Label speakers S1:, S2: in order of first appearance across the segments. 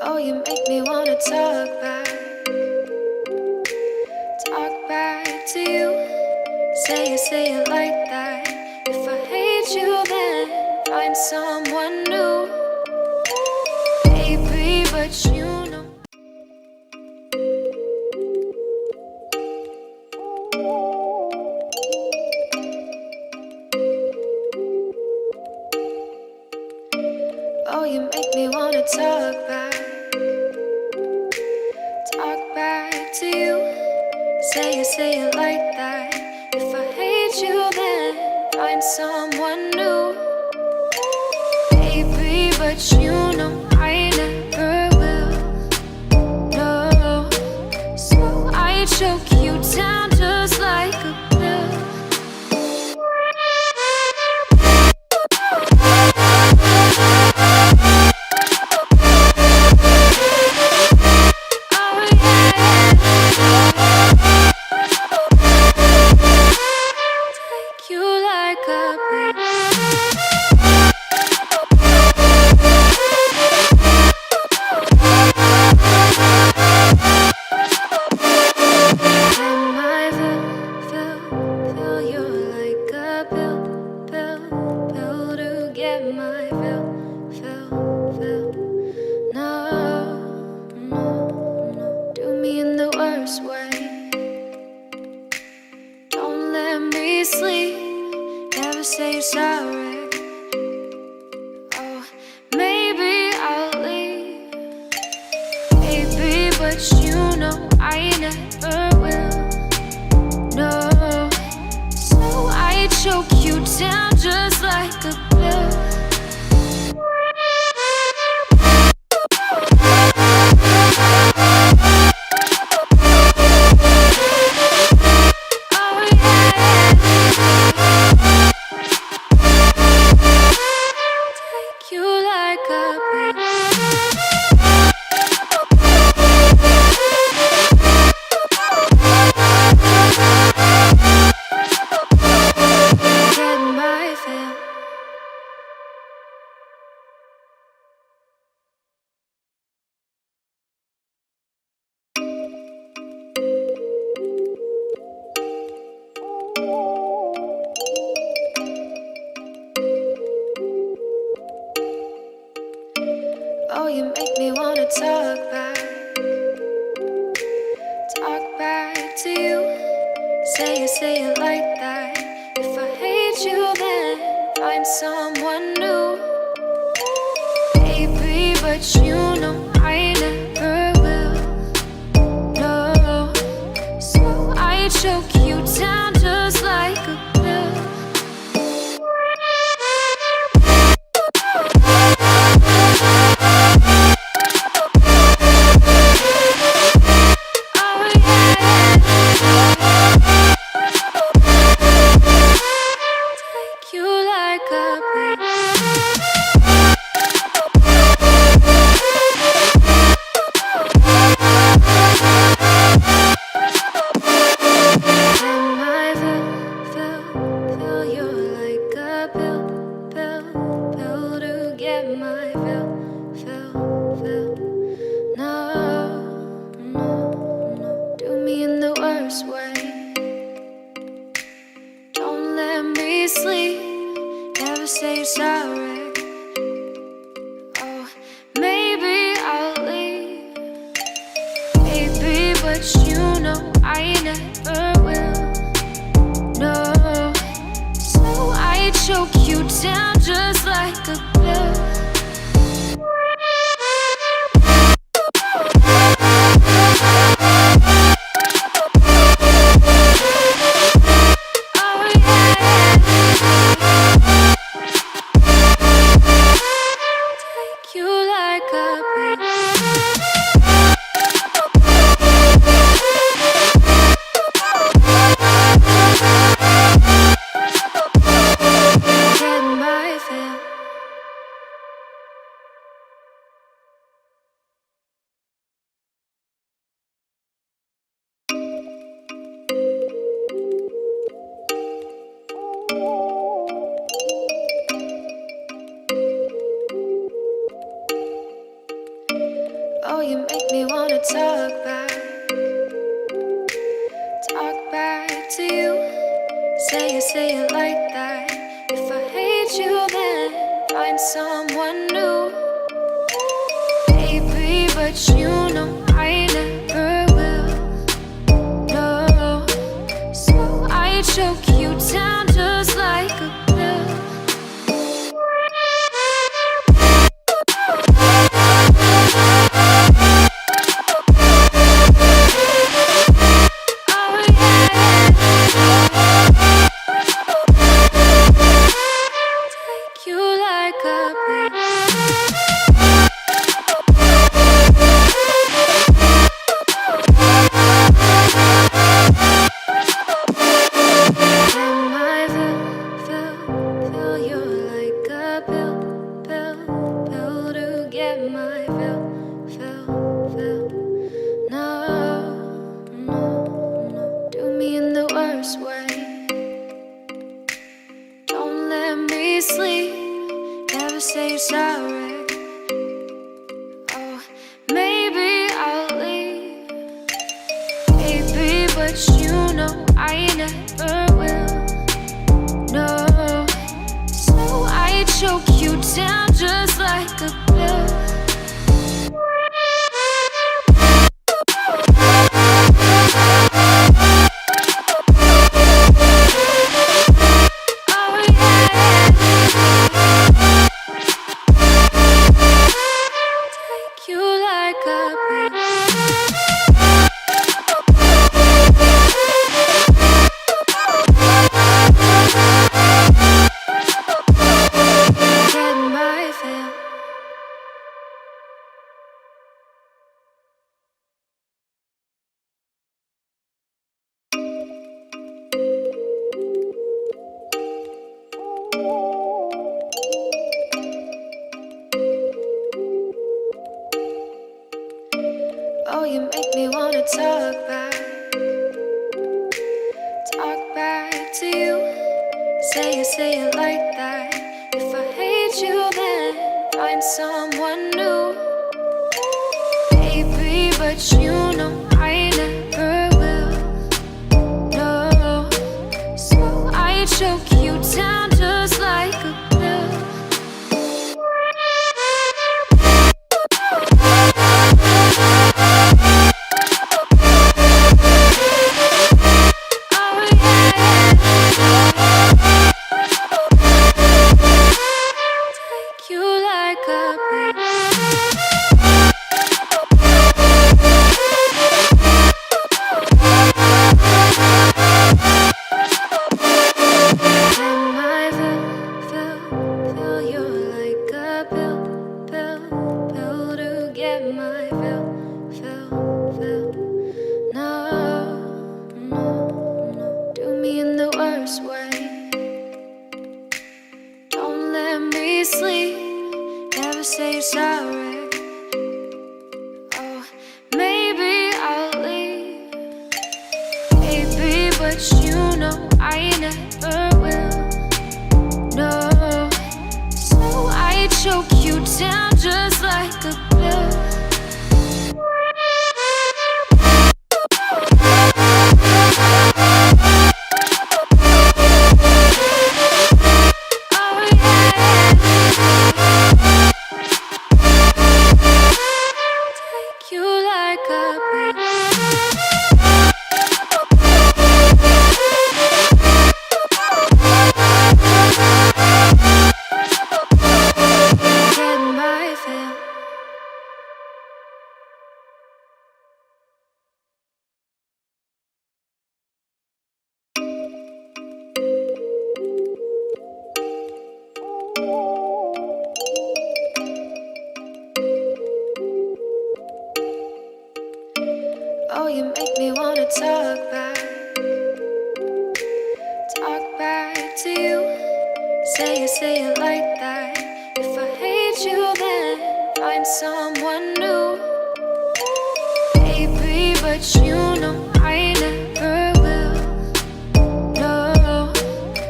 S1: Oh, you make me wanna talk back to you. Say it like that. If I hate you, then find someone new. Baby, but you know. Oh, you make me wanna talk back to you. Say it like that. If I hate you, then find someone new. Baby, but you know I never will. No, so I choke you down just like a pill. Sleep, never say you're sorry. Oh, maybe I'll leave, baby, but you know I never will. No, so I choke you down just like a pill. Oh, you make me wanna talk back to you. Say it like that. If I hate you, then find someone new. Baby, but you know I never will. No, so I choke you down just like a pill. Sleep, never say you're sorry. Oh, maybe I'll leave, baby, but you know I never will. No, so I choke you down just like a pill. Oh, you make me wanna talk back to you. Say it like that. If I hate you, then find someone new. Baby, but you know I never will. No, so I choke you down just like a pill. Sleep, never say you're sorry. Oh, maybe I'll leave, baby, but you know I never will. No, so I choke you down just like a pill. Oh, you make me wanna talk back to you. Say it like that. If I hate you, then find someone new. Baby, but you know I never will. No, so I choke you down just like a pill. Sleep, never say you're sorry. Oh, maybe I'll leave, baby, but you know I never will. No, so I choke you down just like a pill. Oh, you make me wanna talk back to you. Say it like that. If I hate you, then find someone new. Baby, but you know I never will. No,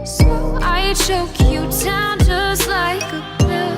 S1: so I choke you down just like a pill.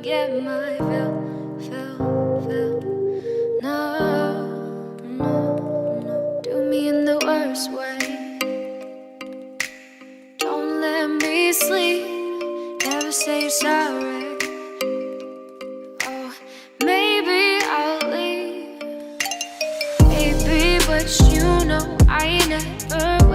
S1: forget my fill. No, no, do me in the worst way. Don't let me sleep, never say you're sorry. Oh, maybe I'll leave, baby, but you know I never